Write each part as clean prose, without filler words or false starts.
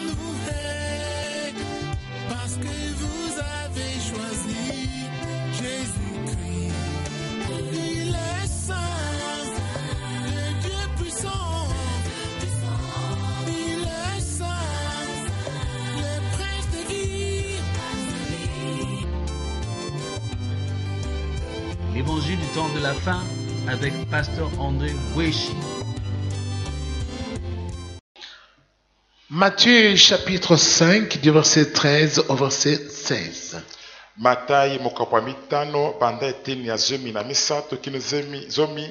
nous hait, parce que vous avez choisi Jésus-Christ. Il est saint, le Dieu puissant. Il est saint, le prince de vie. L'évangile du temps de la fin avec Pasteur André Weshi. Matthieu chapitre 5 du verset 13 au verset 16. Matayi mokapwa mitano banda eteni ya zomi na misato kino zomi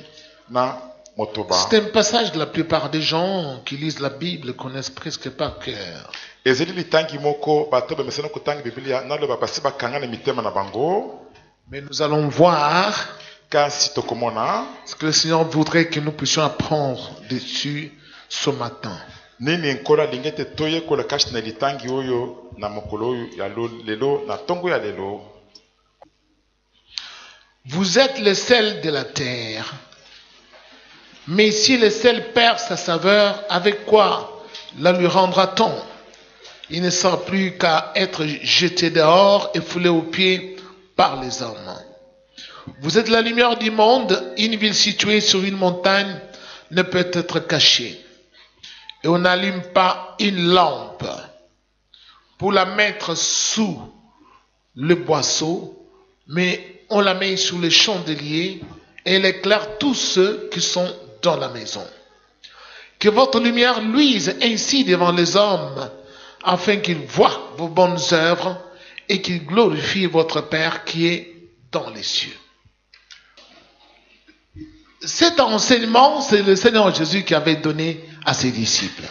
na motoba. C'est un passage que la plupart des gens qui lisent la Bible connaissent presque par cœur. Ezeli litangi moko bato bamesana kutanga Biblia nalo babasi bakangana mitema na bango. Mais nous allons voir Kasi tokomona ce que le Seigneur voudrait que nous puissions apprendre dessus ce matin. nini nkola lingete toye kola kashi na litangi oyo na mokolo oyo ya lelo na tongo ya lelo. Vous êtes le sel de la terre. Mais si le sel perd sa saveur, avec quoi la lui rendra-t-on? Il ne sert plus qu'à être jeté dehors et foulé aux pieds par les hommes. Vous êtes la lumière du monde. Une ville située sur une montagne ne peut être cachée. Et on n'allume pas une lampe pour la mettre sous le boisseau, mais on la met sous le chandelier et elle éclaire tous ceux qui sont dans la maison. Que votre lumière luise ainsi devant les hommes, afin qu'ils voient vos bonnes œuvres et qu'ils glorifient votre Père qui est dans les cieux. Cet enseignement, c'est le Seigneur Jésus qui avait donné à ses disciples.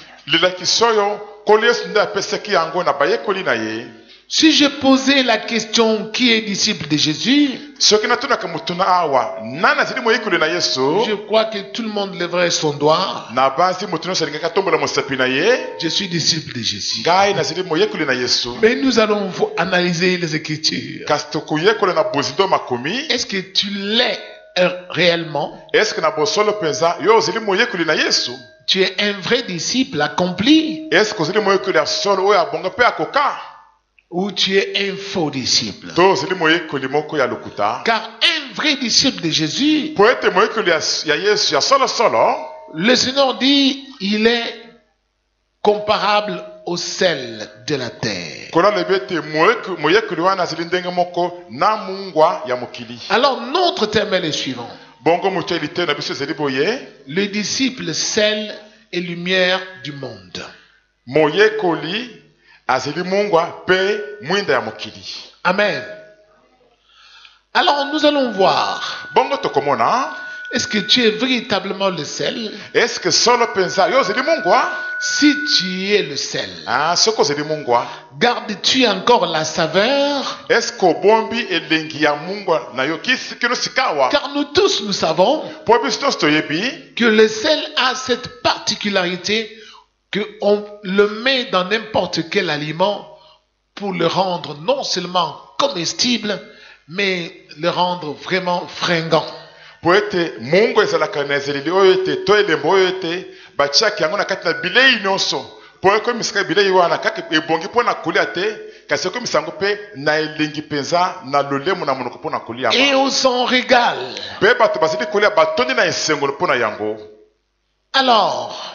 Si je posais la question qui est disciple de Jésus, je crois que tout le monde lèverait son doigt. Je suis disciple de Jésus. Mais nous allons analyser les Écritures. Est-ce que tu l'es réellement? Tu es un vrai disciple accompli? Ou tu es un faux disciple? Car un vrai disciple de Jésus, le Seigneur dit, il est comparable au sel de la terre. Alors notre thème est le suivant. Le disciple sel et lumière du monde. Amen. Alors nous allons voir. Est-ce que tu es véritablement le sel? Si tu es le sel, gardes-tu encore la saveur? Car nous tous nous savons que le sel a cette particularité qu'on le met dans n'importe quel aliment pour le rendre non seulement comestible, mais le rendre vraiment fringant. Et on s'en régale. Alors,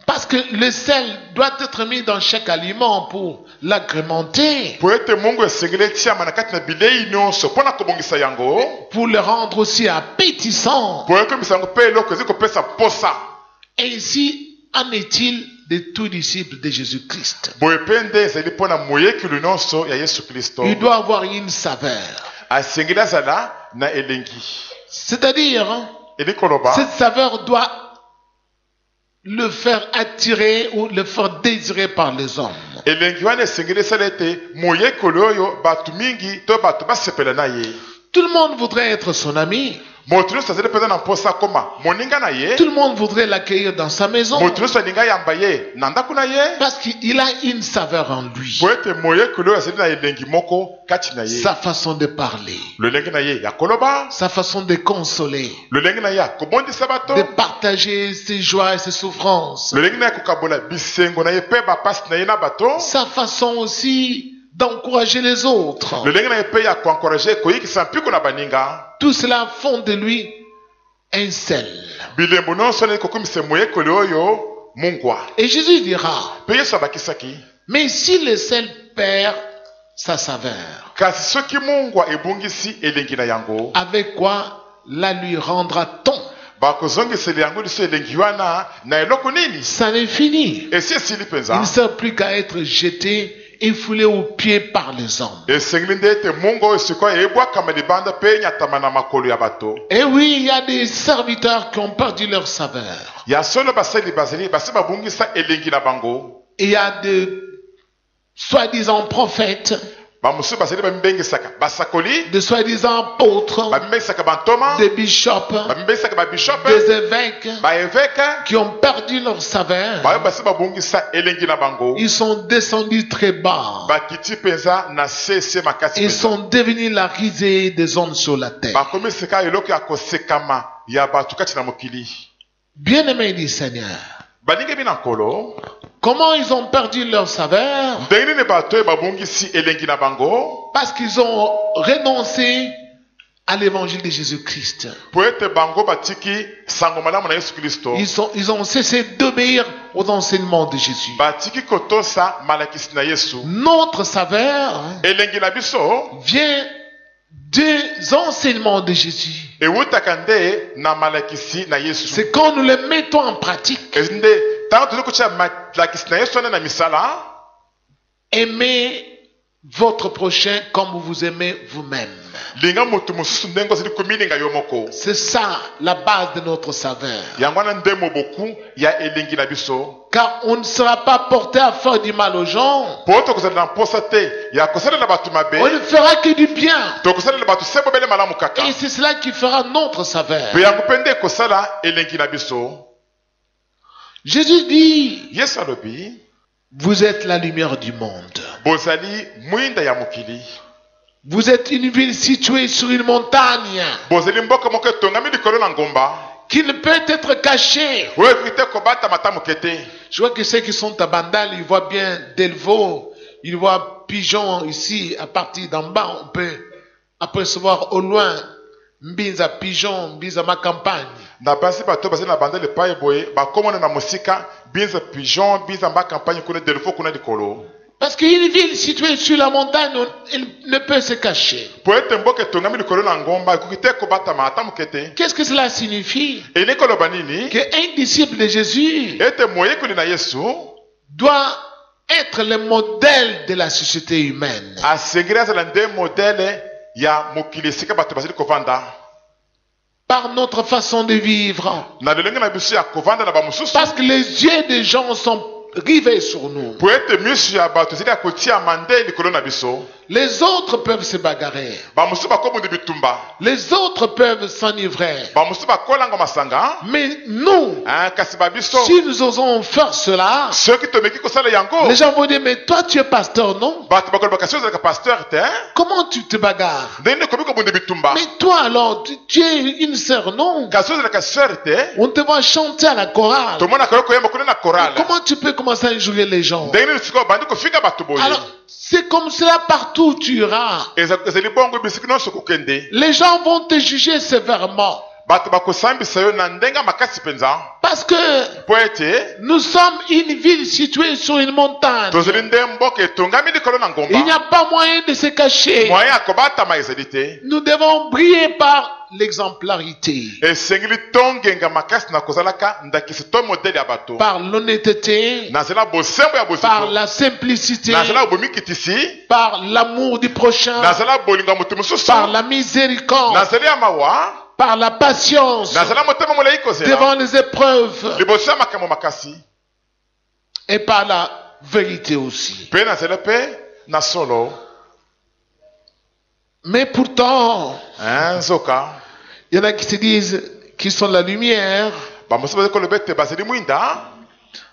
parce que le sel doit être mis dans chaque aliment pour l'agrémenter, pour le rendre aussi appétissant. Ainsi en est-il de tout disciple de Jésus-Christ. Il doit avoir une saveur. C'est-à-dire, cette saveur doit le faire attirer ou le faire désirer par les hommes. Tout le monde voudrait être son ami. moto nyonso azali mpenza na mposa akoma moninga na ye Tout le monde voudrait l'accueillir dans sa maison moto nyonso alinga yamba ye na ndako na ye parce qu'il a une saveur en lui. po ete moyekoli oyo azali na elengi moko kati na ye Sa façon de parler, lolenge na ye ya koloba sa façon de consoler, lolenge na ye ya kobondisa bato de partager ses joies et ses souffrances. lolenge na ye kokabola bisengo na ye mpe bapasi na ye na bato Sa façon aussi d'encourager les autres. lolenge na ye mpe ya koencourage koyikisa mpiko na baninga Tout cela font de lui un sel. bilembo nyonso nali kokomisa moyekoli oyo mungwa Et Jésus dira, mpe yesu abakisaki mais si le sel perd sa saveur, kasi soki mungwa ebungisi elengi na yango avec quoi la lui rendra-t-on? bakozongisela yango liso elengi wana na eloko nini Ça n'est fini. esi esili Il mpenza ne sert plus qu'à être jeté et foulé aux pieds par les hommes. esengeli nde ete mungwa oyo sikoyo ebwakama libanda mpe enyatama na makolo ya bato Et oui, il y a des serviteurs qui ont perdu leur saveur. ya solo basali bazali basi babungisa elengi na bango Et il y a de soi-disant prophètes, bamosusu bazali bamibengisaka basakoli de soi-disant apôtres, bamibengisaka bantoma des bishops, bamibengisaka babishope des évêques baeveke qui ont perdu leur saveur. bayo basi babungisa elengi na bango Ils sont descendus très bas. bakiti mpenza na sese makasi Ils mpenza sont devenus la risée des hommes sur la terre. bakomi sika eloko ya kosekama ya bato kati na mokili Bien-aimés du Seigneur, baningi bina nkolo comment ils ont perdu leur saveur? ndenge nini bato oyo babungisi elengi na bango Parce qu'ils ont renoncé à l'évangile de Jésus-Christ. po ete bango batiki sango malamu na yesu kristo Ils ont cessé d'obéir aux enseignements de Jésus. batiki kotosa malakisi na yesu Notre saveur elengi na biso vient des enseignements de Jésus. ewutaka nde na malakisi na yesu C'est quand nous les mettons en pratique. ezi nde ntango tozali kotia malakisi na yesu wana na misala Aimez votre prochain comme vous vous aimez vous-même. linga motu mosusu ndenge ozali komilinga yo moko C'est ça la base de notre saveur. yango wana nde moboku ya elengi na biso Car on ne sera pas porté à faire du mal aux gens. po tokozala na mposa te ya kosalela bato mabe On ne fera que du bien. tokosalela bato se bobele malamu kaka Et c'est cela qui fera notre saveur. mpe yango mpe nde ekosala elengi na biso Jésus dit, yesu alobi vous êtes la lumière du monde. bozali mwinda ya mokili Vous êtes une ville située sur une montagne bozali mboka moko etongami likolo na ngomba qui ne peut être cachée. oyo ekoki te kobatama ta moke te Je vois que ceux qui sont à Bandal, ils voient bien Delvaux, ils voient Pigeon ici, à partir d'en bas, on peut apercevoir au loin Mbinza Pigeon, Mbinza ma campagne. na basi bato bazali na banda lepai boye bakomona na mosika binza pigeon binza mba campagne kuna delfo kuna likolo Parce qu'une ville située sur la montagne, elle ne peut se cacher. po ete mboka etongami likolo na ngomba ekoki te kobatama ata moke te Qu'est-ce que cela signifie? elingi koloba nini Qu'un disciple de Jésus ete moyekoli na yesu doit être le modèle de la société humaine. asengeli azala nde modele ya mokili esika bato bazali kovanda Par notre façon de vivre. na lolenge na biso ya kovanda na bamosusu Parce que les yeux des gens sont rivés sur nous. po ete miso ya bato ezali ya kotiama nde likolo na biso Les autres peuvent se bagarrer. bamosusu bakobundi bitumba Les autres peuvent s'enivrer. bamosusu bakolanga masanga Mais nous, kasi babiso si nous osons faire cela, soki tomeki kosala yango les gens vont dire, mais toi tu es pasteur, non? bato bakoloba kasi ozalaka pasteur te Comment tu te bagarres? ndenge nde komi kobundi bitumba Mais toi alors, tu es une sœur, non? kasi ozalaka sœur te On te voit chanter à la chorale. tomonaka yo koyemba kuna na korale Comment tu peux commencer à injurier les gens? ndenge nini sikoyo bandi kofika bato boye Alors, c'est comme cela partout où tu iras. ezali bongo bisiki nyonso kokende Les gens vont te juger sévèrement. bato bakosambisa yo na ndenge ya makasi mpenza Parce que po ete nous sommes une ville située sur une montagne. tozali nde mboka etongami likolo na Il n'y ngomba a pas moyen de se cacher. moyen ya kobatama ezali te Nous devons briller par l'exemplarité, esengeli tongenga makasi na kozalaka ndakisi to modele ya bato par l'honnêteté, nazala bosembo ya par bozito la simplicité, nazala bomikitisi par l'amour du prochain, nazala bolingo ya moto mosusu par la miséricorde, nazali ya mawa par la patience nazala motema molai kozela devant les épreuves liboso ya makambo makasi et par la vérité aussi. mpe nazala mpe na solo Mais pourtant, nzoka Il y en a qui se disent qu'ils sont la lumière, bamosusu bazali koloba ete bazali mwinda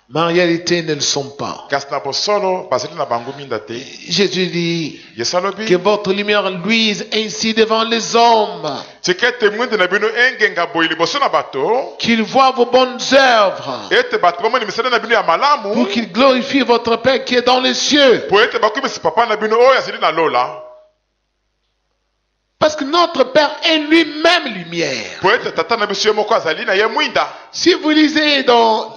mais en réalité ils ne le sont pas. kasi na bosolo bazali na bango minda te. Jésus dit Yesu alobi que votre lumière luise ainsi devant les hommes, tika ete mwinde na bino engenga boye liboso na bato qu'ils voient vos bonnes œuvres, ete bato bamoni misala na bino ya pour malamu qu'ils glorifient votre Père qui est dans les cieux. po ete bakumisi papa na bino oyo azali na lola Parce que notre Père est lui-même lumière. po ete tata na biso ye moko azali na ye mwinda. Si vous lisez dans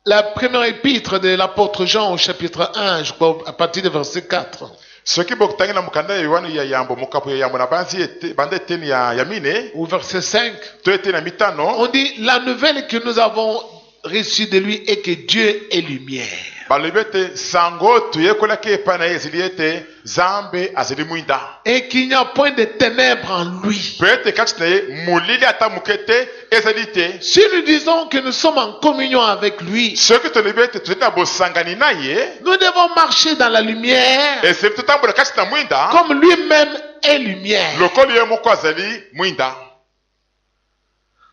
la première épître de l'apôtre Jean au chapitre 1, je crois, à partir du verset 4, soki bokutangi na mokanda ya yohane ya yambo mokapo ya yambo na banda eteni ya mine au verset 5, to eteni ya mitano on dit la nouvelle que nous avons reçue de lui est que Dieu est lumière. balobi ete sango toyekolaki epai na ye ezali ete nzambe azali mwinda Et qu'il n'y a point de ténèbres en lui. po ete kati na ye molili ata moke te ezali te. Si nous disons que nous sommes en communion avec lui, soki tolobi ete tozali na bosangani na ye nous devons marcher dans la lumière esili totambola kati na mwinda comme lui-même est lumière. lokolo ye moko azali mwinda.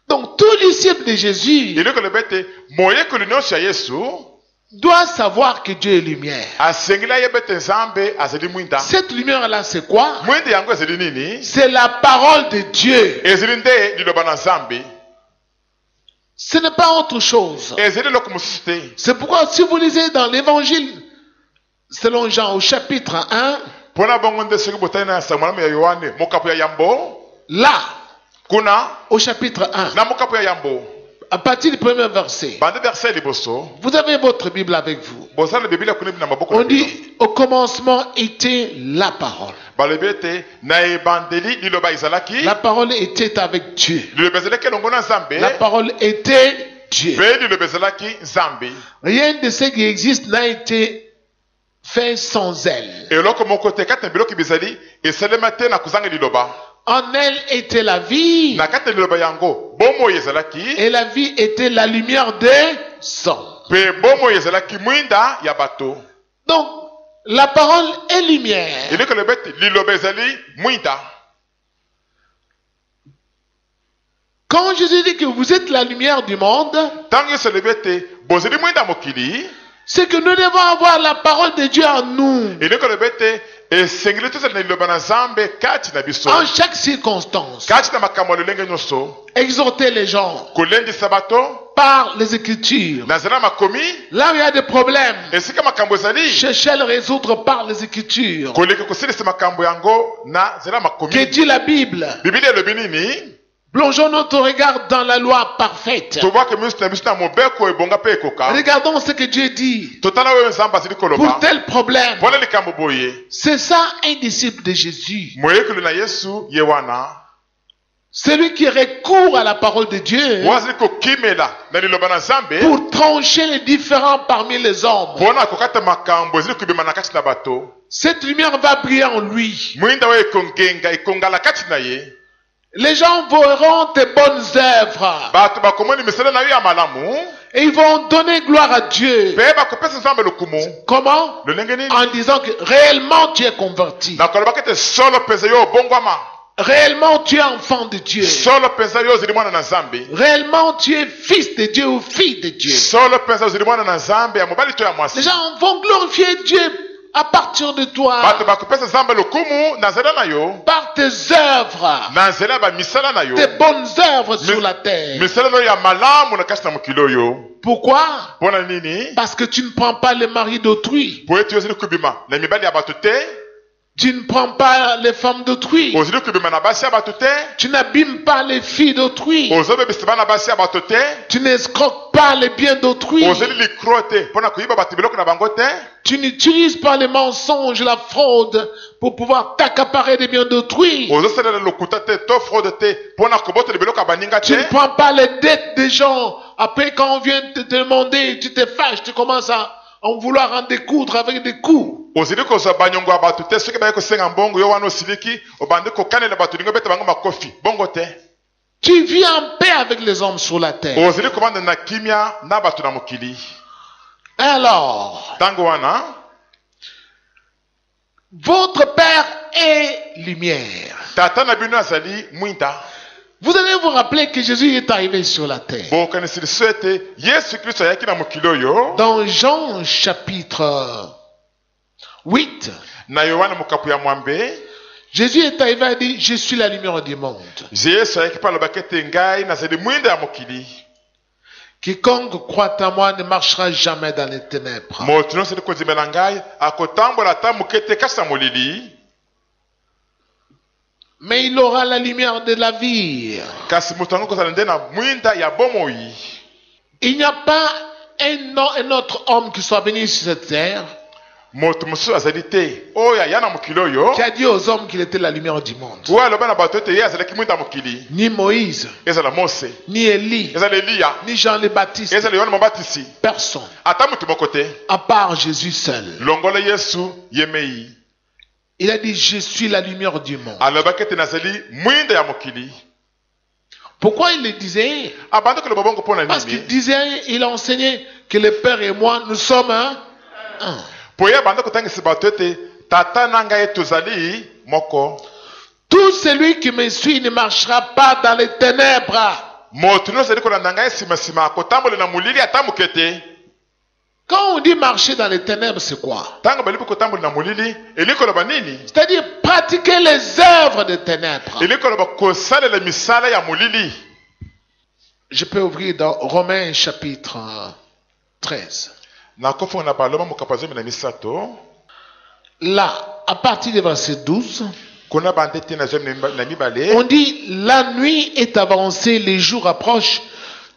Donc tout disciple de Jésus eli kolobi ete moyekoli nyonso ya yesu doit savoir que Dieu est lumière. asengeli ayeba ete nzambe azali mwinda. Cette lumière-là, c'est quoi? mwinda yango ezali nini? C'est la parole de Dieu. ezali nde liloba na nzambe, Ce n'est pas autre chose. ezali eloko mosusu te. C'est pourquoi si vous lisez dans l'évangile selon Jean au chapitre 1, mpona bongo nde soki botali na sango malamu ya yohane mokapo ya yambo là, kuna au chapitre 1, na mokapo ya yambo à partir du premier verset, bande verset liboso vous avez votre Bible avec vous. bozala biblia kuna na maboko na On bino. dit, au commencement était la parole. balobi ete na ebandeli liloba ezalaki, La parole était avec Dieu. liloba ezalaki elongo na nzambe, La parole était Dieu. mpe liloba ezalaki nzambe. Rien de ce qui existe n'a été fait sans elle. eloko moko te kati na biloko bizali esalema te na kozanga liloba. En elle était la vie, na kati na liloba yango bomoi ezalaki, et la vie était la lumière des hommes. mpe bomoi ezalaki mwinda ya bato. Donc, la parole est lumière. eloko elobi ete liloba ezali mwinda. Quand Jésus dit que vous êtes la lumière du monde, ntango yesu elobi ete bozali mwinda mokili, c'est que nous devons avoir la parole de Dieu en nous, eloko elobi ete esengeli tozali na liloba na nzambe kati na biso, en chaque circonstance. kati na makambo ya lolenge nyonso, Exhorter les gens kolendisa bato par les Écritures. na nzela makomi, Là où il y a des problèmes, esika makambo ezali cherchez à les résoudre par les Écritures. koleka kosilisa makambo yango na nzela Que makomi. dit la Bible? Biblia elobi nini? Plongeons notre regard dans la loi parfaite. tobwake miso na biso na mobeko ebonga mpe ekoka, Regardons ce que Dieu dit totala oyo nzambe azali pour koloba tel problème. mpona likambo boye. C'est ça un disciple de Jésus. moyekoli na yesu ye wana Celui qui recourt à la parole de Dieu oyo azali kokimela na liloba na nzambe pour trancher les différends parmi les hommes. mpona kokata makambo ezali kobima na kati na bato. Cette lumière va briller en lui. mwinda oyo ekongenga ekongala kati na ye, Les gens verront tes bonnes œuvres bato bakomoni misala na yo ya malamu, et ils vont donner gloire à Dieu. mpe bakopesa nzambe lokumu. Comment? lolenge nini? En disant que réellement tu es converti. na kolobaka ete solo mpenza yo obongwama, Réellement tu es enfant de Dieu. solo mpenza yo ozali mwana na nzambe, Réellement tu es fils de Dieu ou fille de Dieu. solo mpenza ozali mwana na nzambe ya mobali to ya Les mwasi. gens vont glorifier Dieu à partir de toi, bato bakopesa nzambe lokumu na nzela na yo, par tes œuvres, na nzela ya bamisala na yo, tes bonnes œuvres sur la terre. misala nayo ya malamu na kati na mokili oyo. Pourquoi? mpona nini? Parce que tu ne prends pas le mari d'autrui. po ete ozali kobima na mibali ya bato te, Tu ne prends pas les femmes d'autrui. ozali kobima na basi ya bato te, Tu n'abîmes pas les filles d'autrui. ozobebisa bana basi ya bato te, Tu n'escroques pas les biens d'autrui. ozali likro te mpona koyiba bato biloko na bango te, Tu n'utilises pas les mensonges, la fraude pour pouvoir t'accaparer des biens d'autrui. ozosalela lokuta te to fraude te mpona kobotela biloko ya baninga Tu te, ne prends pas les dettes des gens. Après, quand on vient te demander, tu te fâches, tu commences à en vouloir en découdre avec des coups. ozali kozwa banyongo ya bato te, soki baye kosenga mbongo yo wana osiliki obandi kokanela bato lingo obeta bango makofi bongo te. Tu vis en paix avec les hommes sur la terre. ozali kovanda na kimia na bato na mokili. Alors, ntango wana votre Père est lumière. tata na bino azali mwinda, Vous allez vous rappeler que Jésus est arrivé sur la terre. bokanisi liso ete yesu kristo ayaki na mokili oyo Dans Jean chapitre 8, na yohana mokapu ya mwambe. Jésus est arrivé et a dit, je suis la lumière du monde. Yesu ayaki mpe alobaki ete ngai nazali mwinda ya mokili. Quiconque croit en moi ne marchera jamais dans les ténèbres. moto nyonso ali kondimela ngai akotambola ata moke te kati na molili, Mais il aura la lumière de la vie. kasi moto yango kozala nde na mwinda ya bomoi. Il n'y a pas un autre homme qui soit venu sur cette terre moto mosusu azali te oyo aya na mokili oyo qui a dit aux hommes qu'il était la lumière du monde. oyo aloba na bato ete ye azalaki mwinda ya mokili. Ni Moïse, ezala mose, ni Élie, ezala eliya, ni Jean le Baptiste. ezala yohana mobatisi, Personne, ata moto moko te à part Jésus seul. longola yesu ye mei. Il a dit, je suis la lumière du monde. alobaki ete nazali mwinda ya mokili. Pourquoi il le disait? abandi koloba bongo mpo na Parce qu'il nini? disait, il a enseigné que le Père et moi, nous sommes un. po ye abandi kotangisa bato ete tata na ngai tozali moko. Tout celui qui me suit ne marchera pas dans les ténèbres. moto nyonso ali kolanda ngai nsima akotambola na molili ata moke te. Quand on dit marcher dans les ténèbres, c'est quoi? ntango balibi kotambola na molili eli koloba nini? C'est-à-dire pratiquer les œuvres des ténèbres. eli koloba kosalela misala ya molili. Je peux ouvrir dans Romains chapitre 13. nakofonga na baloma mokapu ya 13. Là, à partir du verset 12, kuna bande te na 12. on dit, la nuit est avancée, les jours approchent.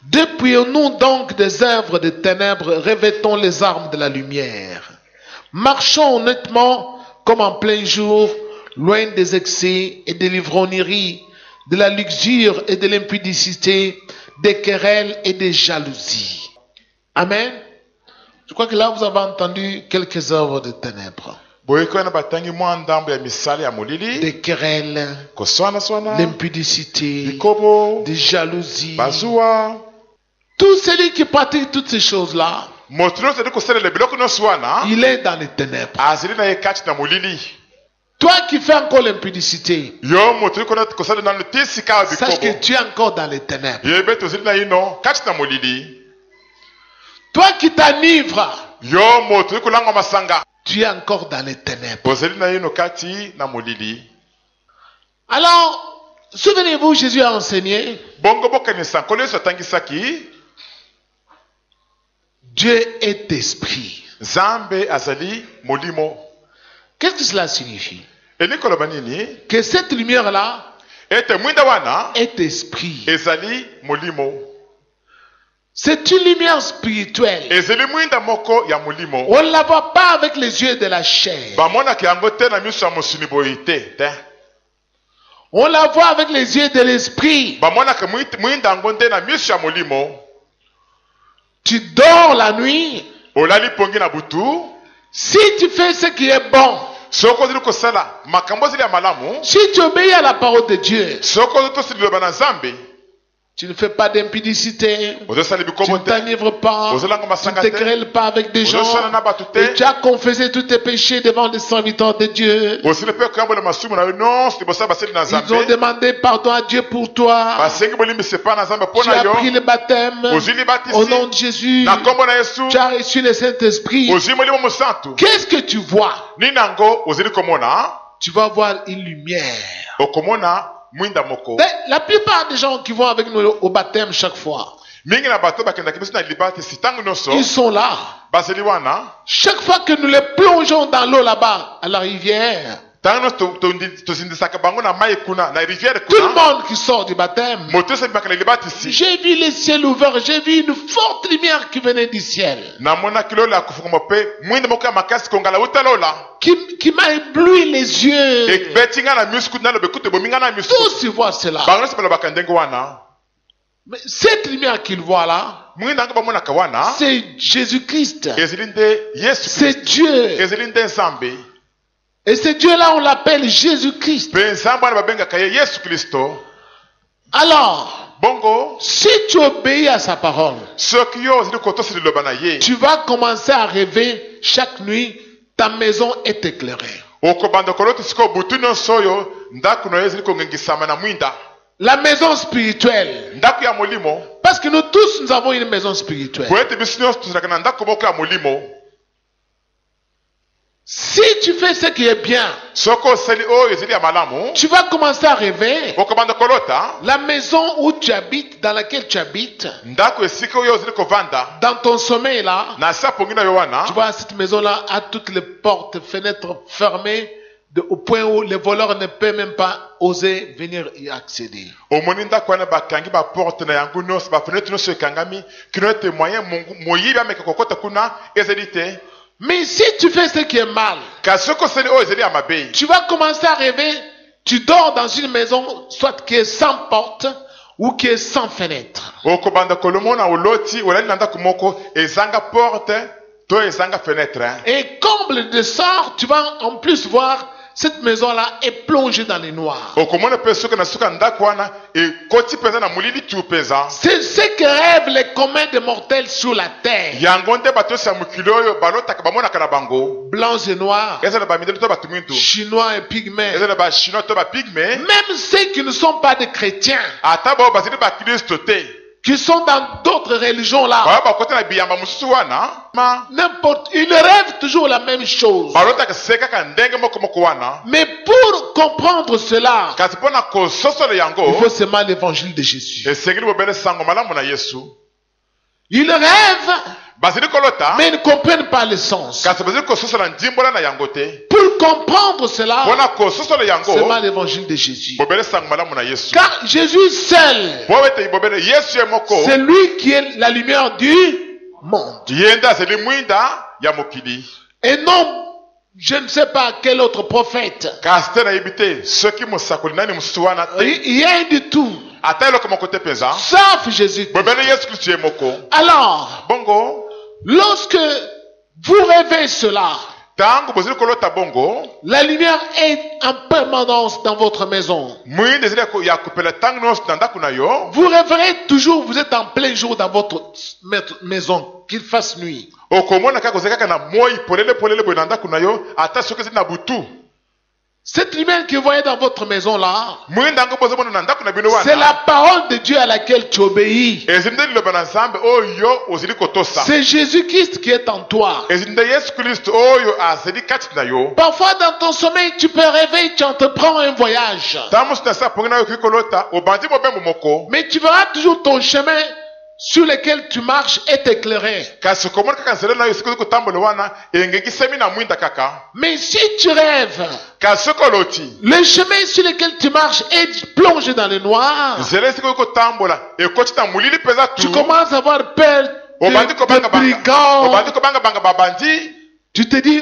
Dépouillons-nous donc des œuvres des ténèbres, revêtons les armes de la lumière. Marchons honnêtement comme en plein jour, loin des excès et des l'ivrognerie, de la luxure et de l'impudicité, des querelles et des jalousies. Amen. Je crois que là vous avez entendu quelques œuvres de ténèbres. boyeko na batangi mwa ndambo ya misala ya molili, Des querelles, koswana l'impudicité, likobo, des jalousies. bazuwa. Tout celui qui pratique toutes ces choses-là, moto nyonso ali kosalela biloko nyonso wana il est dans les ténèbres. azali na ye kati na molili. Toi qui fais encore l'impudicité, yo moto ali kona kosalela nano te sika ya sache que bikobo, tu es encore dans les ténèbres. yebe tozali na ino kati na molili. Toi qui t'enivres, yo moto ali kolangwa masanga, tu es encore dans les ténèbres. ozali na ino kati na molili. Alors, souvenez-vous, Jésus a enseigné, bongo bokanisa nkolo yesu atangisaki Dieu est esprit. nzambe azali molimo. Qu'est-ce que cela signifie? eli koloba nini? Que cette lumière-là ete mwinda wana est esprit. ezali molimo, C'est une lumière spirituelle. ezali mwinda moko ya molimo. On ne la voit pas avec les yeux de la chair. bamonaka yango te na miso ya mosuni boye te. On la voit avec les yeux de l'esprit. bamonaka mwinda yango nde na miso ya molimo. Tu dors la nuit. olali pongi na butu, Si tu fais ce qui est bon, soki ozali kosala makambo ozali ya malamu, si tu obéis à la parole de Dieu, soki ozali tosi liloba na nzambe, tu ne fais pas d'impudicité, ozosala tu bikomo ne te, t'enivres pas, ozolanga tu ne masanga te te, querelles pas avec des gens, ozosala na bato et te, tu as confessé tous tes péchés devant les serviteurs de Dieu. osili mpe koyambola masumu na yo nyonso liboso ya basali na Ils ont nzambe, demandé pardon à Dieu pour toi. basengi bolimbisi epai na nzambe mpo Tu na as yo, pris le baptême ozwi au libatisi nom de Jésus. na nkombo na yesu, Tu as reçu le Saint-Esprit. ozwi molimo mosantu. Qu'est-ce que tu vois? nini yango ozali komona? Tu vas voir une lumière. okomona mwinda moko. Mais la plupart des gens qui vont avec nous au baptême chaque fois, mingi na bato bakendaki biso na libatisi ntango nyonso ils sont là. bazali wana. Chaque fois que nous les plongeons dans l'eau là-bas, à la rivière, ntango nyonso tozindisaka bango na mai kuna na rivière tout le kuna, monde qui sort du baptême, moto nyonso abimaka na libatisi, j'ai vu le ciel ouvert, j'ai vu une forte lumière qui venait du ciel, namonaki lola ya kofungama mpe mwinda moko ya makasi kongala wuta lola qui m'a ébloui les yeux. ebeti nga na miso kutu naloba ekuta ebomi nga na miso. Tous ils voient cela. bango nyonso balobaka ndenge wana. Mais cette lumière qu'ils voient là, mwinda yango bamonaka wana c'est Jésus-Christ. ezali nde yesu C'est Kristo, Dieu. ezali nde nzambe. Et ce Dieu-là, on l'appelle Jésus-Christ. mpe nzambe wana babengaka ye yesu kristo. Alors, bongo si tu obéis à sa parole, soki yo ozali kotosa liloba na ye, tu vas commencer à rêver chaque nuit, ta maison est éclairée. okobanda kolota sikoyo butu nyonso oyo ndako na yo ezali kongengisama na mwinda. La maison spirituelle. ndako ya molimo Parce que nous tous, nous avons une maison spirituelle. po ete biso nyonso tozalaka na ndako moko ya molimo. Si tu fais ce qui est bien, Soki osali oyo ezali ya malamu tu vas commencer à rêver. okobanda kolota La maison où tu habites, dans laquelle tu habites, ndako esika oyo ozali kovanda dans ton sommeil là, na se apongi na yo wana tu vois, cette maison-là a toutes les portes, fenêtres fermées, au point où les voleurs ne peuvent même pas oser venir y accéder. omoni ndako wana bakangi baporte na yango nyonso bafenetre nyonso ekangami kino ete moyen moyibi ameka kokota kuna ezali te. Mais si tu fais ce qui est mal, kasi soki osali oyo ezali ya mabe tu vas commencer à rêver, tu dors dans une maison, soit qui est sans porte ou qui est sans fenêtre. okobanda kolomona oloti olali na ndako moko ezanga porte to ezanga fenêtre Et comble de sort, tu vas en plus voir cette maison-là est plongée dans les noirs. okomona mpe soki na suka ndako wana ekoti mpenza na molili tu mpenza. C'est ce que rêvent les communs des mortels sur la terre. yango nde bato nyonso ya mokili oyo balotaka bamonaka na bango Blancs et noirs, eza na bamindele to bato mwindu chinois et pygmées. eza na bachinois to bapigme Même ceux qui ne sont pas des chrétiens, ata bao bazali bakristo te qui sont dans d'autres religions là, baya bakota na biyamba mosusu wana ma n'importe, ils rêvent toujours la même chose. balotaka se kaka ndenge moko moko wana. Mais pour comprendre cela, kasi mpo na kososola il yango faut seulement l'évangile de Jésus. esengeli bobele sango malamu na yesu. Ils rêvent, bazali kolota mais ils ne comprennent pas le sens. kasi bazali kososola ndimbola na yango te. Pour comprendre cela, mpo na kososola yango seulement l'évangile de Jésus. bobele sango malamu na yesu. Car Jésus seul, po ete bobele yesu ye moko c'est lui qui est la lumière du monde. ye nde azali mwinda ya mokili. Et non, je ne sais pas quel autre prophète. kasi te nayebi te soki mosakoli nani mosusu wana te Rien du tout. ata eloko moko te mpenza. Sauf Jésus. bobele yesu kristu ye moko. Alors, bongo lorsque vous rêvez cela, ntango bozali kolota bongo la lumière est en permanence dans votre maison. mwinda ezali ya kopela ntango nyonso na ndako na yo. Vous rêverez toujours, vous êtes en plein jour dans votre maison, qu'il fasse nuit. okomona kaka ozali kaka na moi polele boye na ndako na yo ata soki ezali na butu. Cette lumière que vous voyez dans votre maison là, mwinda yango bozomona na ndako na bino c'est la wana parole de Dieu à laquelle tu obéis. ezali nde liloba na nzambe oyo ozali kotosa. C'est Jésus-Christ qui est en toi. ezali nde yesu kristu oyo azali kati na yo. Parfois dans ton sommeil, tu peux rêver, tu entreprends un voyage. ntango mosusu na se apongi na yo okoki kolota obandi mobembo moko Mais tu verras toujours ton chemin sur lequel tu marches est éclairé. kasi okomona kaka nzela na yo esika ozali kotambola wana engengisami na mwinda kaka. Mais si tu rêves, kasi soki oloti le chemin sur lequel tu marches est plongé dans le noir, nzela esika ozali kotambola ekoti na molili mpenza tu tu. commences à avoir peur obandi de brigands. obandi kobangabanga babandi. Tu te dis,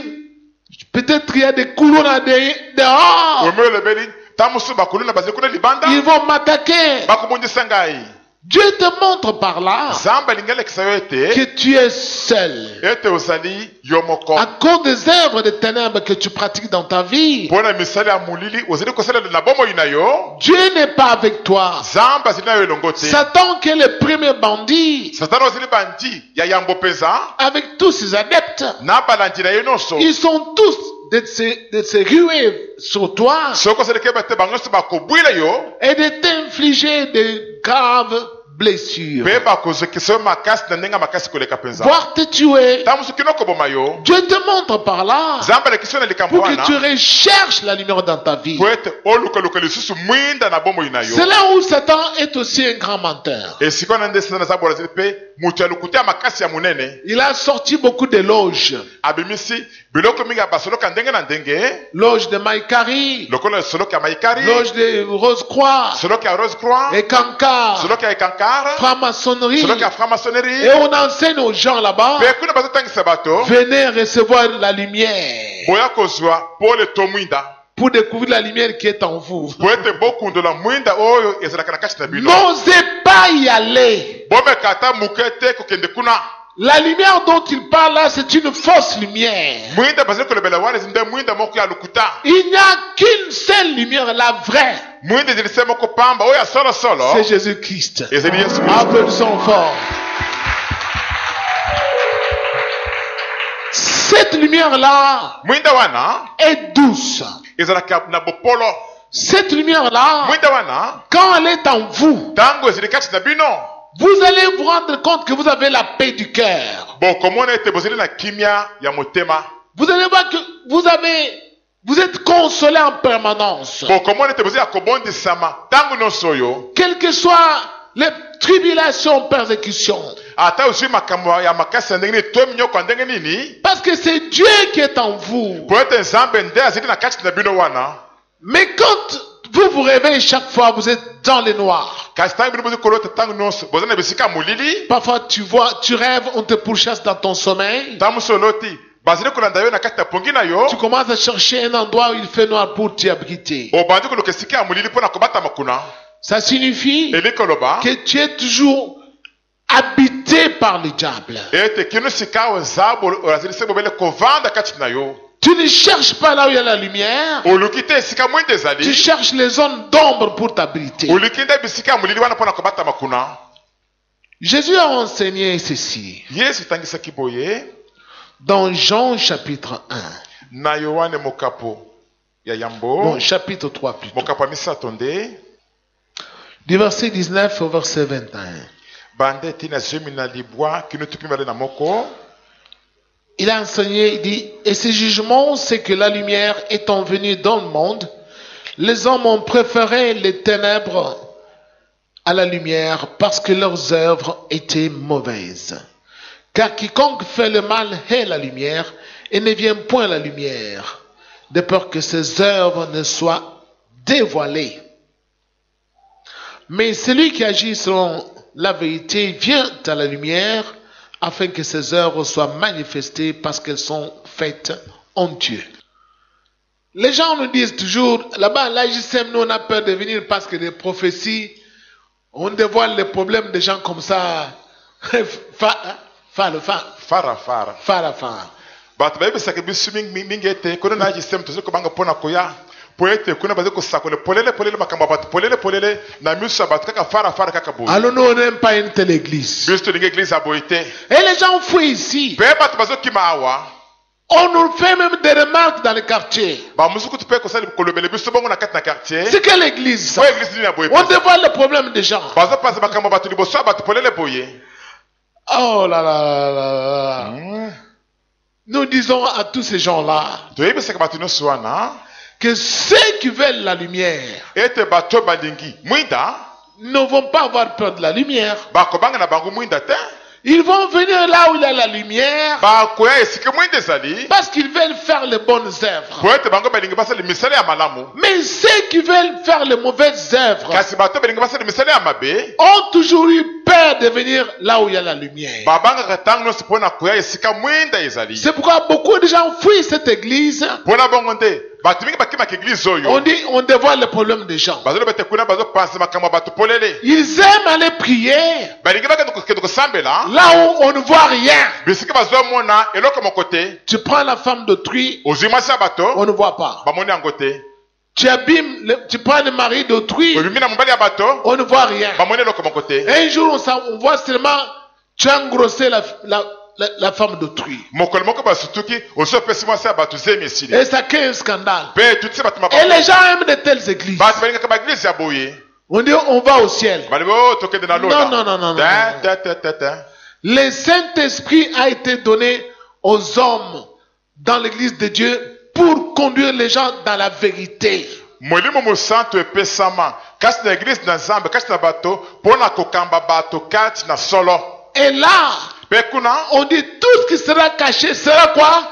peut-être il y a des coulons là dehors. omi olobeli ntango mosusu bakulu na bazali kuna libanda Ils vont m'attaquer. bakobundisa ngai. Dieu te montre par là nzambe alingi alekisa yo ete que tu es seul. ete ozali yo moko. À cause des œuvres de ténèbres que tu pratiques dans ta vie, mpo na misala ya molili ozali kosalela na bomoi na yo. Dieu n'est pas avec toi. nzambe azali na yo elongo te. Satan qui est le premier bandit, satana ozali bandi ya yambo mpenza avec tous ses adeptes, na balandi na ye nyonso. ils sont tous de se ruer sur toi soki ozali keba te bango nyonso bakobwila yo et de t'infliger de graves blessures, mpe bakozokisa yo makasi na ndenge ya makasi koleka mpenza. voire te tuer. ntango mosusu kino koboma yo Dieu te montre par là nzambe alekisi yo na likambo pour que tu wana recherches la lumière dans ta vie. po ete olukaluka lisusu mwinda na bomoi na yo. C'est là où Satan est aussi un grand menteur. esika wana nde satana aza bolazili mpe moto ya lokuta ya makasi ya monene. Il a sorti beaucoup de loges. abimisi biloko mingi ya basoloka ndenge na ndenge Loge de Maïkari, lokola soloka ya maikari, loge de Rose-Croix, soloka ya rose croix, et Kankar, soloka ya ekankara, franc-maçonnerie. soloka ya Et franc-maçonnerie. on enseigne aux gens là-bas, mpe kuna bazotangisa bato venez recevoir la lumière boya kozwa pole to mwinda pour découvrir la lumière qui est en vous. po ete bokundola mwinda oyo ezalaka na kati na bino. N'osez pas y aller. bomeka ata moke te kokende kuna. La lumière dont il parle là, c'est une fausse lumière. mwinda bazali kolobela wana ezi nde mwinda moko ya lokuta. Il n'y a qu'une seule lumière, la vraie. mwinda ezali se moko pamba oyo ya solosolo C'est Jésus-Christ. ezali yesu kristu. Applaudissons fort. Cette lumière-là mwinda wana est douce. ezalaka na bopolo. Cette lumière-là, mwinda wana quand elle est en vous, tango ezali kati na bino vous allez vous rendre compte que vous avez la paix du cœur. bokomona ete bozali na kimia ya motema Vous allez voir que vous êtes consolé en permanence. bokomona ete bozali ya kobondisama ntango nyonso oyo Quelles que soient les tribulations, persécutions. ata ozwi makambo ya makasi ya ndenge nini to minyoko ya ndenge nini Parce que c'est Dieu qui est en vous. po ete nzambe nde azali na kati na bino wana Mais quand vous vous réveillez chaque fois, vous êtes dans le noir. kasi ntango bino bozali kolota ntango nyonso bozali na bisika ya molili Parfois tu rêves, on te pourchasse dans ton sommeil. ntango moso oloti bazali kolanda yo na kati na pongi na yo Tu commences à chercher un endroit où il fait noir pour t'y abriter. obandi koluka esika ya molili mpo na kobatama kuna Ça signifie eli koloba que tu es toujours habité par le diable. ete kino sika oza ozali se bobele kovanda kati na yo Tu ne cherches pas là où il y a la lumière. oluki te esika mwinde Tu ezali cherches les zones d'ombre pour t'abriter. oluki nde bisika ya molili wana mpo na kobatama kuna Jésus a enseigné ceci yesu etangisaki boye dans Jean chapitre 1. na yohane mokapo ya yambo Bon, chapitre 3 plutôt. mokapo ya misato nde Du verset 19 au verset 21. bande tina zomi na libwa kino tupi mibale na moko Il a enseigné, il dit, et ce jugement, c'est que la lumière étant venue dans le monde, les hommes ont préféré les ténèbres à la lumière parce que leurs œuvres étaient mauvaises. Car quiconque fait le mal hait la lumière et ne vient point à la lumière, de peur que ses œuvres ne soient dévoilées. Mais celui qui agit selon la vérité vient à la lumière afin que ses œuvres soient manifestées parce qu'elles sont faites en Dieu. Les gens nous disent toujours, là-bas, là, nous on a peur de venir parce que des prophéties, on dévoile les problèmes des gens comme ça. farafara bato bayebisaka biso mingi ete kono na gisem tozo kobanga mpona koya po ete kuna bazali kosakola polele makambo ya bato polele na miso ya bato kaka farafara kaka boye Alors nous, on n'aime pas une telle église. biso tolingi eglize ya boye te Et les gens fuient ici. mpe bato bazokima awa On nous fait même des remarques dans le quartier. bamosukutu mpe kosala kolobela biso bongo na kati na quartier C'est quelle église ça? oyo eglize nini ya boye On dévoile les problèmes des gens. bazopasa makambo ya bato liboso ya bato polele boye Oh là là là là là. Nous disons à tous ces gens-là toyebisaka bato nyonso wana que ceux qui veulent la lumière ete bato balingi mwinda ne vont pas avoir peur de la lumière. bakobanga na bango mwinda te Ils vont venir là où il y a la lumière bakoya esika mwinda ezali parce qu'ils veulent faire les bonnes œuvres. po ete bango balingi basala misala ya malamu Mais ceux qui veulent faire les mauvaises œuvres kasi bato balingi basala misala ya mabe ont toujours eu peur de venir là où il y a la lumière. babangaka ntango nyonso mpo na koya esika mwinda ezali C'est pourquoi beaucoup de gens fuient cette église. mpo na bongo nde bato mingi bakimaka eglize On oyo dit, on dévoile les problèmes des gens. bazoloba ete kuna bazopanse makambo ya bato polele Ils aiment aller prier balingi bakende kosambela là où on ne voit rien. bisika bazomona eloko moko te Tu prends la femme d'autrui, ozwi mwasi ya bato on ne voit pas. bamoni yango te Tu abîmes, tu prends le mari d'autrui, obimi na mobali ya bato on ne voit rien. bamoni eloko moko te Un jour, on voit seulement, tu as engrossé la femme d'autrui. mokolo moko basutuki osi opesi mwasi ya bato zemi esili Et ça crée un scandale. mpe tutisi bato Et les gens aiment de telles églises. bato balingaka baeglize ya boye On dit, on va au ciel. balobi o tokende na lola Non. te Le Saint-Esprit a été donné aux hommes dans l'église de Dieu pour conduire les gens dans la vérité. molimo mosantu epesama kasi na eglize na nzambe kasi na bato mpo na kokamba bato kati na solo Et là, mpe kuna on dit tout ce qui sera caché sera quoi?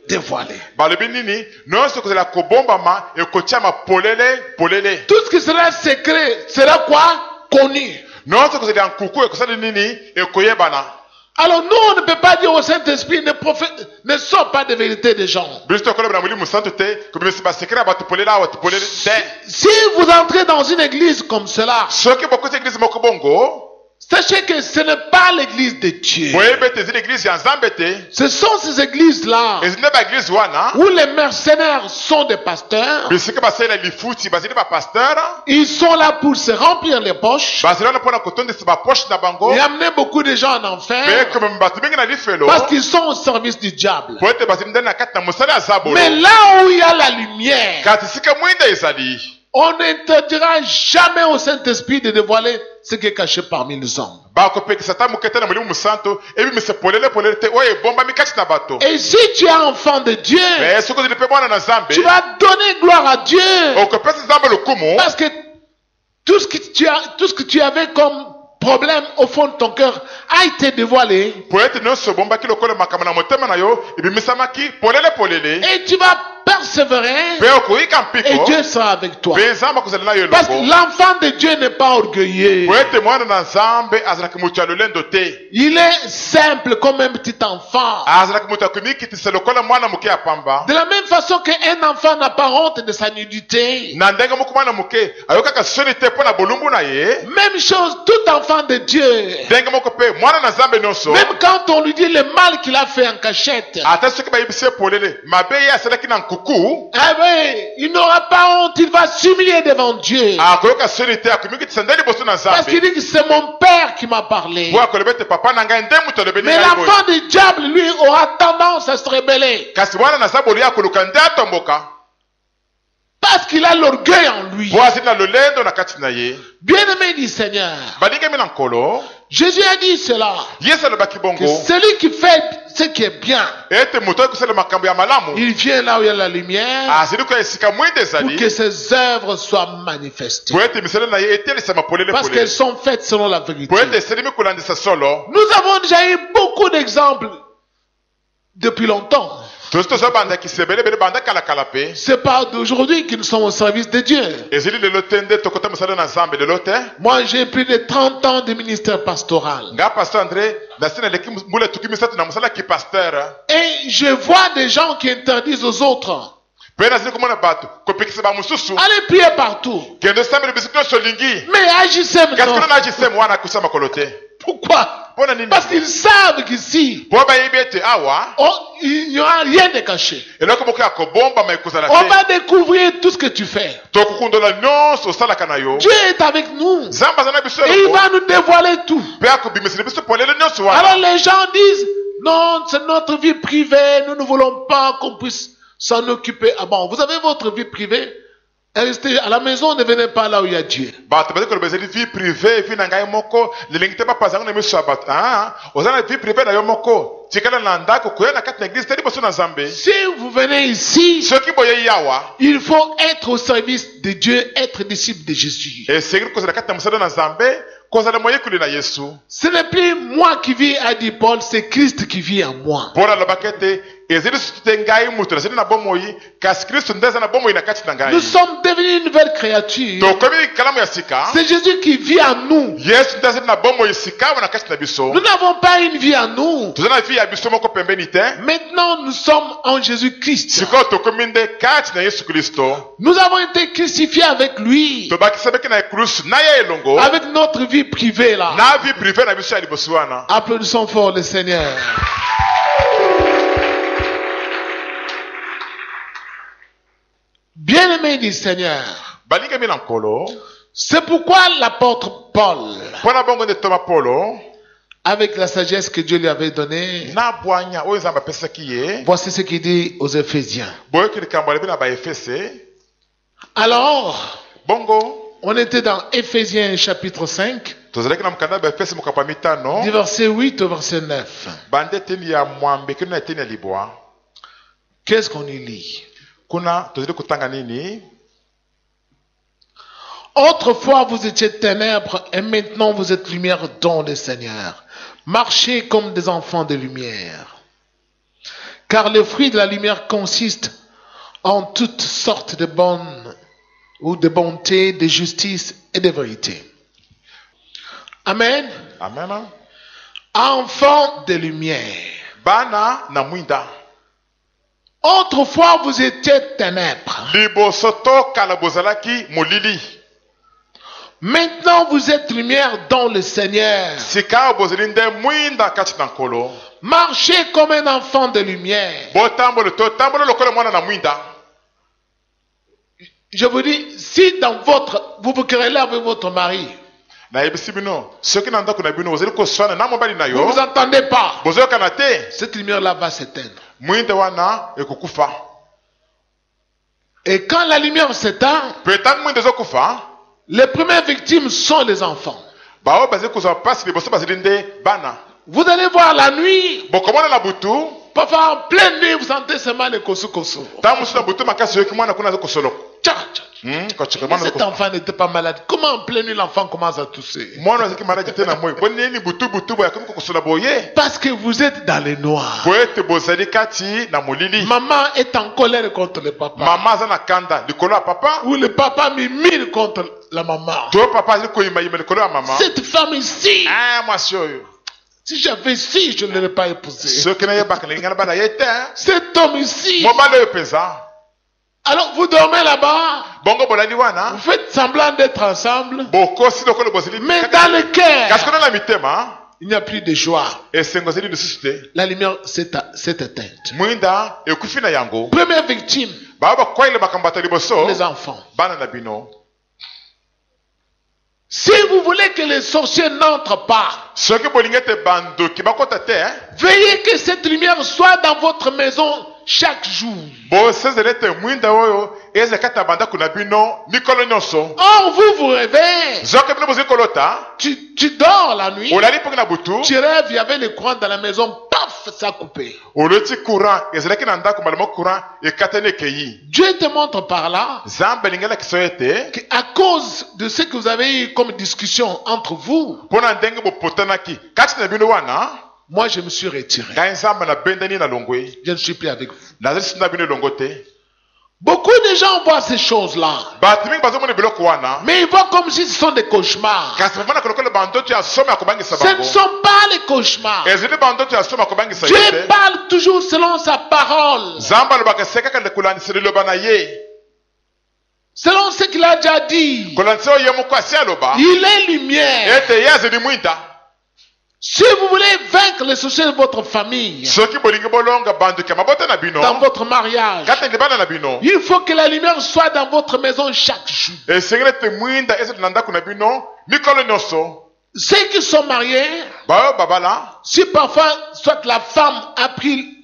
Dévoilé. balobi nini nyonso kozala kobombama ekotiama polele Tout ce qui sera secret sera quoi? Connu. nyonso kozala ya nkuku ekosali nini ekoyebana Alors nous, on ne peut pas dire au Saint-Esprit, ne sort pas de vérité des gens. biso tokoloba na molimo mosantu te kobimisa basekre ya bato polele awa polele te Si vous entrez dans une église comme cela, soki bokosi eglize moko bongo sachez que ce n'est pas l'église de Dieu. boyebi ete ezili eglize ya nzambe te Ce sont ces églises-là ezili nde baeglize wana où les mercenaires sont des pasteurs. bisika basalela lifuti bazali bapasteur Ils sont là pour se remplir les poches bazali wana mpona kotondisa baposhe na bango et amener beaucoup de gens en mpe enfer komema bato mingi na lifelo parce qu'ils sont au service du diable. po ete bazali ndani na kati na mosala ya zabolo Mais là où il y a la lumière, kasi sika mwinda ezali On n'interdira jamais au Saint-Esprit de dévoiler ce qui est caché parmi les hommes. Et si tu es enfant de Dieu, tu vas donner gloire à Dieu. Parce que tout ce que tu avais comme problème au fond de ton cœur a été dévoilé. Et tu vas persévérer. Et Dieu sera avec toi. Parce que l'enfant de Dieu n'est pas orgueilleux. Il est simple comme un petit enfant. De la même façon qu'un enfant n'a pas honte de sa nudité. Même chose, tout enfant de Dieu. Même quand on lui dit le mal qu'il a fait en cachette. Il n'aura pas honte, il va s'humilier devant Dieu. Parce qu'il dit que c'est mon père qui m'a parlé. Mais l'enfant du diable, lui, aura tendance à se rebeller. Parce qu'il a l'orgueil en lui. Bien-aimé du Seigneur, Jésus a dit cela. Que celui qui fait ce qui est bien, il vient là où il y a la lumière pour que ses œuvres soient manifestées. Parce qu'elles sont faites selon la vérité. Nous avons déjà eu beaucoup d'exemples depuis longtemps. C'est pas d'aujourd'hui que nous sommes au service de Dieu. Moi, j'ai plus de 30 ans de ministère pastoral. Et je vois des gens qui interdisent aux autres. Allez prier partout. Mais agissez maintenant. Pourquoi? Parce qu'ils savent qu'ici, il n'y aura rien de caché. On va découvrir tout ce que tu fais. Dieu est avec nous. Et il va nous dévoiler tout. Alors les gens disent, non, c'est notre vie privée, nous ne voulons pas qu'on puisse s'en occuper. Ah bon, vous avez votre vie privée? Restez à la maison, ne venez pas là où il y a Dieu. Si vous venez ici, il faut être au service de Dieu, être disciple de Jésus. Ce n'est plus moi qui vis, a dit Paul, c'est Christ qui vit en moi. Nous sommes devenus une nouvelle créature. C'est Jésus qui vit en nous. Nous n'avons pas une vie en nous. Maintenant, nous sommes en Jésus-Christ. Nous avons été crucifiés avec lui. Avec notre vie privée là. Applaudissons fort le Seigneur. Bien-aimé du Seigneur, c'est pourquoi l'apôtre Paul, avec la sagesse que Dieu lui avait donnée, voici ce qu'il dit aux Éphésiens. Alors, on était dans Éphésiens chapitre 5, du verset 8 au verset 9. Qu'est-ce qu'on y lit? Autrefois vous étiez ténèbres et maintenant vous êtes lumière dans le Seigneur. Marchez comme des enfants de lumière. Car le fruit de la lumière consiste en toutes sortes de bonnes ou de bonté, de justice et de vérité. Amen. Amen. Enfants de lumière. Bana na mwinda. Autrefois vous étiez ténèbres. Maintenant vous êtes lumière dans le Seigneur. Marchez comme un enfant de lumière. Je vous dis, si dans vous vous querellez avec votre mari, vous ne vous entendez pas, cette lumière-là va s'éteindre. Et quand la lumière s'éteint, mpe ntango mwinda ezokufa les premières victimes sont les enfants. bao bazali kozwa mpasi liboso bazali nde bana Vous allez voir la nuit, bokomona na butu parfois en pleine nuit, vous sentez seulement les kosu-kosu. ntango mosusu na butu makasi oyoki mwana kuna aza kosoloko Tcha, tcha. kocheka mwana Cet enfant n'était pas malade. Comment en pleine nuit l'enfant commence à tousser? mwana azalaki maladi te na moi po nini butu boye akomi kokosola boye Parce que vous êtes dans les noirs. po ete bozali kati na molili Maman est en colère contre le papa. mama aza na kanda likolo ya papa Ou le papa mimine contre la maman. to papa azali koyimayima likolo ya mama Cette femme ici, mwasi oyo si j'avais si, je ne l'aurais pas épousée. soki nayebaka nalingi na bana ye te Cet homme ici, mobali oyo mpenza alors vous dormez là-bas, bongo bolali wana vous faites semblant d'être ensemble, bokosi lokolo bozali mais dans le cœur, kasi kuna na mitema il n'y a plus de joie. esengo ezali lisusu te La lumière s'est éteinte. mwinda ekufi na yango Première victime, baba bakwaile makambo ata liboso les enfants. bana na bino Si vous voulez que les sorciers n'entrent pas, soki bolingi ete bandoki bakota te veillez que cette lumière soit dans votre maison chaque jour. bosezela ete mwinda oyo eza kati na bandako na bino mikolo nyonso Or, vous vous réveillez, zoki bino bozali kolota tu dors la nuit, olali mpongi na butu tu rêves, il y avait le courant dans la maison, paf, ça a coupé. oloti courant ezalaki na ndako malamo courant ekatani ekei Dieu te montre par là nzambe alingi alakisa yo ete qu'à cause de ce que vous avez eu comme discussion entre vous, mpo na ndenge bopotanaki kati na bino wana moi je me suis retiré. ngai nzambe nabendani na longwe Je ne suis plus avec vous. nazali sina bino elongo te Beaucoup de gens voient ces choses-là, bato mingi bazomona biloko wana mais ils voient comme si ce sont des cauchemars. kasi bamonaka lokola bandoto ya somo ya kobangisa Ce ne bango sont pas les cauchemars. ezali bandoto ya somo ya kobangisa ye Dieu te parle toujours selon sa parole, nzambe alobaka se kaka nde kolandisa liloba na ye selon ce qu'il a déjà dit. kolandisa oyo ye moko asi aloba Il est lumière. ete ye azali mwinda Si vous voulez vaincre les sorciers de votre famille, soki bolingi bolonga bandoki ya mabota na bino dans votre mariage, kati na libanda na bino il faut que la lumière soit dans votre maison chaque jour. esengeli ete mwinda ezali na ndako na bino mikolo nyonso Ceux qui sont mariés, baoyo babala si parfois, soit la femme a pris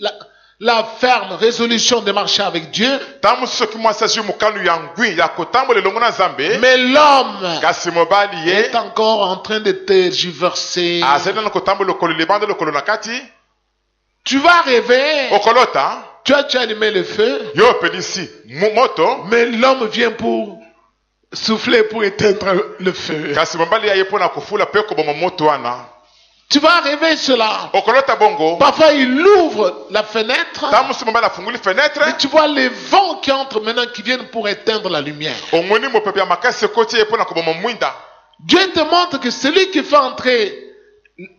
la ferme résolution de marcher avec Dieu, ntango mosusu soki mwasi azwi mokano ya ngwi ya kotambola elongo na nzambe mais l'homme kasi mobali ye est encore en train de tergiverser. azali nano kotambola lokolo libanda lokolo na kati Tu vas rêver, okolota tu as allumé le feu, yo opelisi moto mais l'homme vient pour souffler pour éteindre le feu. kasi mobali ye aye mpo na kofula mpe koboma moto wana Tu vas rêver cela. okolota bongo Parfois, il ouvre la fenêtre ntango mosusu mobali afunguli fenetre et tu vois les vents qui entrent maintenant qui viennent pour éteindre la lumière. omoni mopepe ya makasi ekoti ye mpo na koboma mwinda Dieu te montre que celui qui fait entrer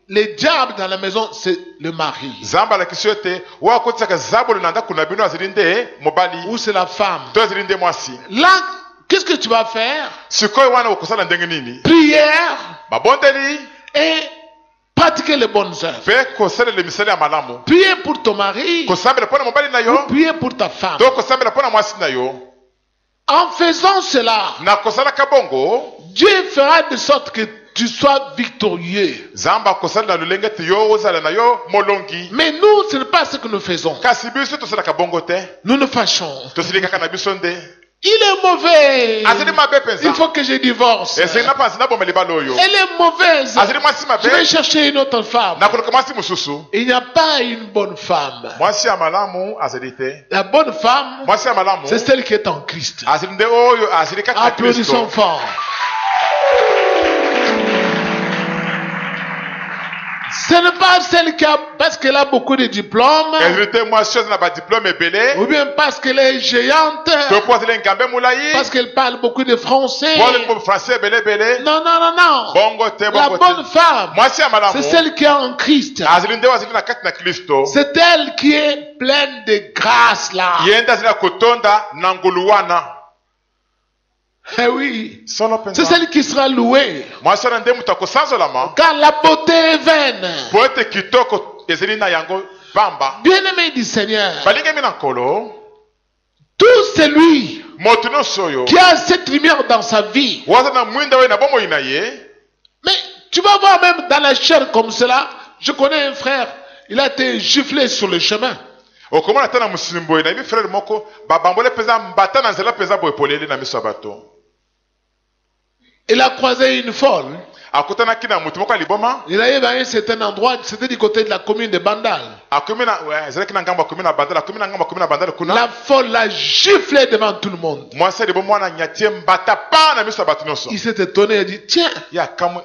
les diables dans la maison, c'est le mari. nzambe alakisi yo ete oyo akotisaka zabolo na ndako na bino azali nde mobali Ou c'est la femme. to azali nde mwasi Là, qu'est-ce que tu vas faire? sikoyo wana okosala ndenge nini Prière babondeli et pratiquer les bonnes œuvres. mpe kosalela misala ya malamu Prier pour ton mari, kosambela mpo na mobali na yo prier pour ta femme. to kosambela mpo na mwasi na yo En faisant cela, na kosalaka bongo Dieu fera de sorte que tu sois victorieux. nzambe akosalela lolenge ete yo ozala na yo molongi Mais nous, ce n'est pas ce que nous faisons. kasi biso tosalaka bongo te Nous nous fâchons. tosili kaka na biso nde Il est mauvais. azali mabe mpenza Il faut que je divorce. esengi na mpanzi naboma libala oyo Elle est mauvaise. azali mwasi Je vais mabe chercher une autre femme. nakoluka mwasi mosusu Il n'y a pas une bonne femme. mwasi ya malamu azali te La bonne femme, mwasi ya malamu c'est celle qui est en Christ. azali nde oyo azali kaka na Applaudissons kristo fort. Ce n'est pas celle qui a, parce qu'elle a beaucoup de diplômes, ezali te mwasi oyo aza na badiplome ebele ou bien parce qu'elle est géante, to mpo azali ngambe molai parce qu'elle parle beaucoup de français. po azali français ebele ebele Non, non, non, non. bongo te La bongo bonne te femme, mwasi ya malamu c'est celle qui est en Christ. azali nde oyo azali na kati na kristo C'est elle qui est pleine de grâce là. ye nde azali na kotonda na ngolu wana Eh oui. solo C'est mpenza celle qui sera louée. mwasi wana nde moto akosanzolama Car la beauté est vaine. po ete kitoko ezali na yango pamba Bien-aimé du Seigneur, balingami na nkolo tout celui moto nyonso oyo qui a cette lumière dans sa vie, oyo aza na mwinda oyo na bomoi na ye mais tu vas voir même dans la chair comme cela, je connais un frère, il a été giflé sur le chemin. okomona tana musimbo na bi frère moko babambole peza mbata na nzela peza boye polele na miso bato. Il a croisé une folle. Akutana kina mutu moko liboma. Il a eu à un certain endroit, c'était du côté de la commune de Bandal. Akomena ouais, zela kina ngamba commune Bandal, akomena ngamba commune Bandal kuna. La folle l'a giflé devant tout le monde. Moi c'est de bon mwana nyatie mbata pa na miso bato nyonso. Il s'est étonné, il a dit tiens, Ya kamwe.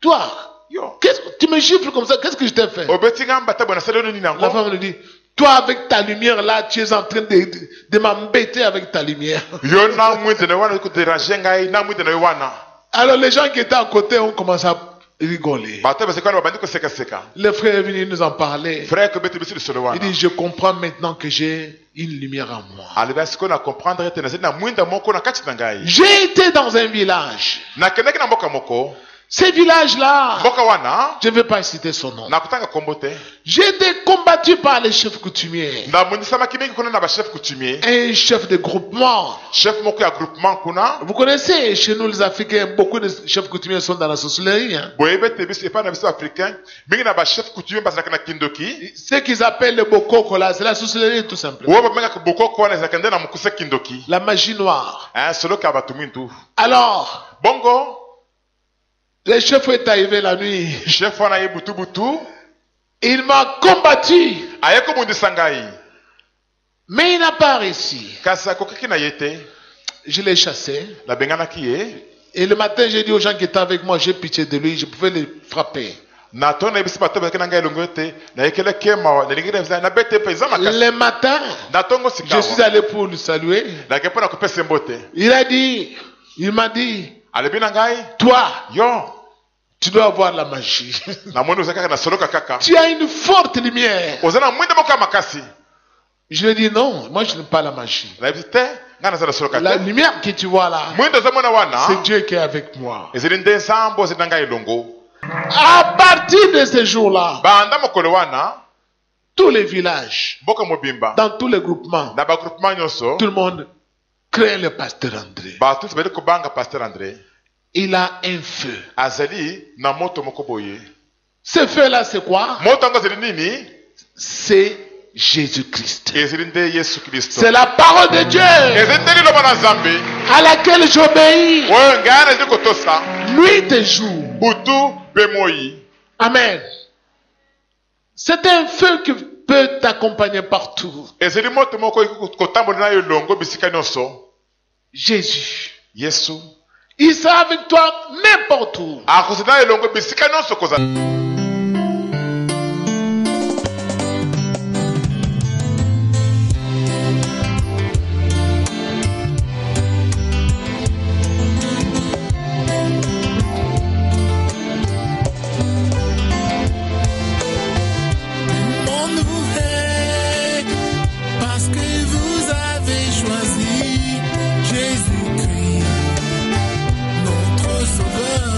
toi, Yo. qu'est-ce que tu me gifles comme ça? Qu'est-ce que je t'ai fait? Obeti ngamba bona selo nini La nango. femme lui dit, toi avec ta lumière là, tu es en train de m'embêter avec ta lumière. Yo na mwite na wana ko déranger ngai na mwite na wana. Alors les gens qui étaient à côté ont commencé à rigoler. Bato bese kana babandi ko seka seka. Le frère est venu nous en parler. Frère que beti bisi le solo wana. Il dit, je comprends maintenant que j'ai une lumière en moi. Alibasi ce qu'on a comprendre te na mwinda moko na kati na ngai. J'ai été dans un village. Na keneki na mboka moko. Ces villages-là, Mboka wana je ne vais pas citer son nom. na kutanga kombote. J'ai été combattu par les chefs coutumiers. Na mundisa makimiki kuna na ba chef coutumier. Un chef de groupement. Chef moko ya groupement kuna. Vous connaissez, chez nous les Africains, beaucoup de chefs coutumiers sont dans la sorcellerie. Hein. Boyebe te biso epa na biso africain. Mingi na ba chef coutumier basa na kindoki. Ce qu'ils appellent le bokoko là, c'est la sorcellerie tout simplement. Wo ba menga boko ko na zakende na mukuse kindoki. La magie noire. Solo ka batu mintu. Alors, Bongo le chef est arrivé la nuit. chef wana ye butu butu. Il m'a combattu, Ayeko mundisa ngai. mais il n'a pas réussi. Kasa kokiki na yete. Je l'ai chassé. La bengana ki ye. Et le matin, j'ai dit aux gens qui étaient avec moi, j'ai pitié de lui, je pouvais les frapper. Na tona bisi bato ba kana ngai longote. Na yekele kema na lingine na bete peza makasi. Le matin, Na tongo je sikawa. suis allé pour le saluer. Na kepona kupesa mbote. Il m'a dit, Alebina ngai. toi, Yo. tu dois avoir la magie. Na mwana uzaka na solo kaka. Tu as une forte lumière. Ozana mwinde moka makasi. Je lui ai dit non, moi je n'aime pas la magie. Na bite ngana za solo La kaka. lumière que tu vois là, Mwinde za mwana wana. c'est Dieu qui est avec moi. Ezeli ndensambo zidanga ilongo. À partir de ce jour-là, Banda mokolo wana. tous les villages, Boka mobimba. dans tous les groupements, Na ba groupement nyonso. tout le monde craint le pasteur André. Ba tout sebele ko banga pasteur André. Il a un feu. Azali na moto moko boye. Ce feu-là, c'est quoi? Moto ngo zeli nini? C'est Jésus-Christ. Ezeli nde Yesu Kristo. C'est la parole de Dieu Ezeli nde liloba na Nzambe. à laquelle j'obéis Oyo ngana ezeli kotosa. nuit et jour. Butu pe moyi. Amen. C'est un feu qui peut t'accompagner partout. Ezeli moto moko kotambola na yo longo bisika nyonso. Jésus. Yesu. Il sera avec toi n'importe où. Akozina yo longo bisika nyonso koza. monde vous hait parce que vous avez choisi Jésus-Christ, notre Sauveur.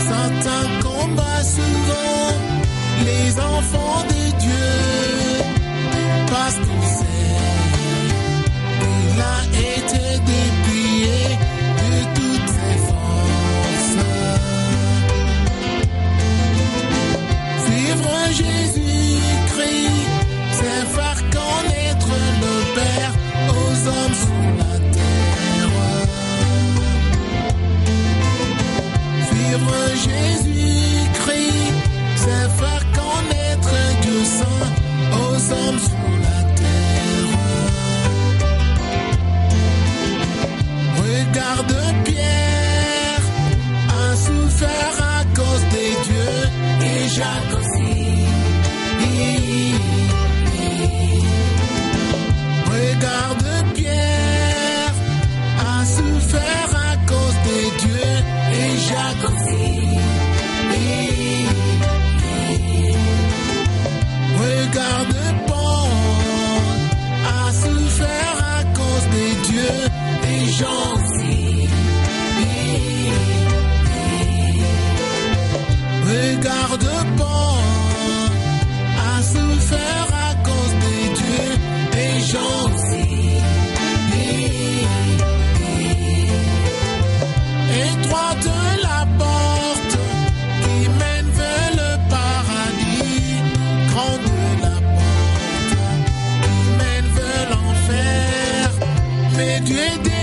Satan combat souvent les enfants de Dieu parce qu'il sait qu'il a été dépouillé de toutes ses forces. Suivre Jésus-Christ, c'est faire connaître le Père aux hommes sur la terre. Suivre Jésus-Christ, c'est faire connaître Dieu saint aux hommes sur la terre. Regarde Pierre, a souffert à cause des dieux, et Jacques aussi. Regarde Pierre, a souffert à cause des dieux, et Jacques aussi. Regarde Paul, a souffert à cause des dieux, et Jean aussi. Regarde Paul, a souffert à cause des dieux, et Jean aussi. Étroite la porte qui mène vers le paradis, grande la porte Tu es